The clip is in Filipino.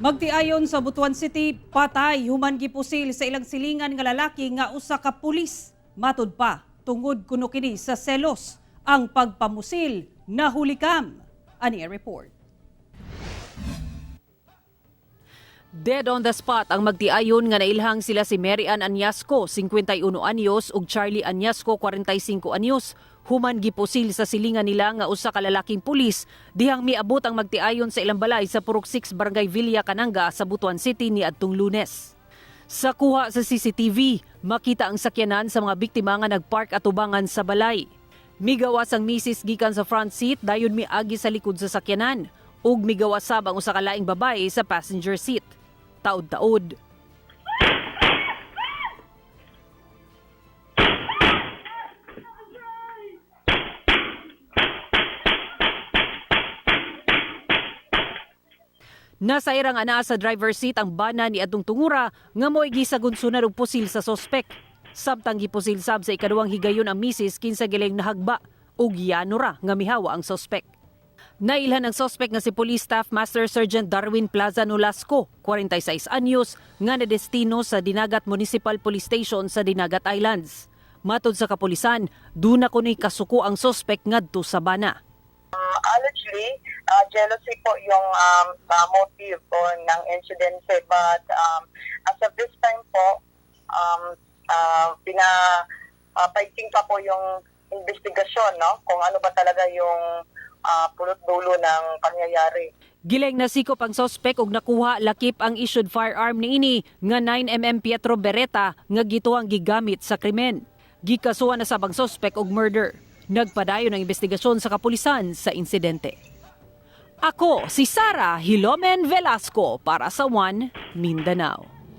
Magtiayon sa Butuan City, patay human gipusil sa ilang silingan nga lalaki nga usa ka pulis. Matud pa, tungod kuno kini sa selos, ang pagpamusil nahulikam. Ani report. Dead on the spot ang magtiayon nga nailhang sila si Mary Ann Añasco, 51 anyos, ug Charlie Añasco, 45 anyos. Human gipusil sa silingan nila nga usa ka lalaking pulis dihang miabot ang magtiayon sa ilang balay sa Purok 6 Barangay Villa Cananga sa Butuan City niadtong Lunes. Sa kuha sa CCTV, makita ang sakyanan sa mga biktima nga nagpark atubangan sa balay. Migawas ang misis gikan sa front seat dayon miagi sa likod sa sakyanan ug migawas sab ang usa ka laing babae sa passenger seat. Taod-taod. Nasa irang ana sa driver's seat ang bana ni adtong tungura nga mo'y gisagun sunod og pusil sa sospek. Sabtang gipusil sab sa ikaduhang higayon ang misis kinsa giling nahagba ug yano ra nga mihawa ang sospek. Nailhan ang sospek nga si Police Staff Master Sergeant Darwin Plaza Nolasco, 46 anyos, nga nadestino sa Dinagat Municipal Police Station sa Dinagat Islands. Matod sa kapulisan, duna kuno'y kasuko ang sospek ngadto sa bana. Allegedly, jealousy po yung motive po ng incident, but as of this time po, pinapaigting pa po yung investigasyon, no? Kung ano ba talaga yung pulot-dulo ng pangyayari. Gileng nasikop ang sospek og nakuha lakip ang issued firearm niini nga 9mm Pietro Beretta nga gituang gigamit sa krimen. Gikasuhan na sabang sospek og murder. Nagpadayon ang investigasyon sa kapulisan sa insidente. Ako si Sara Hilomen Velasco para sa One Mindanao.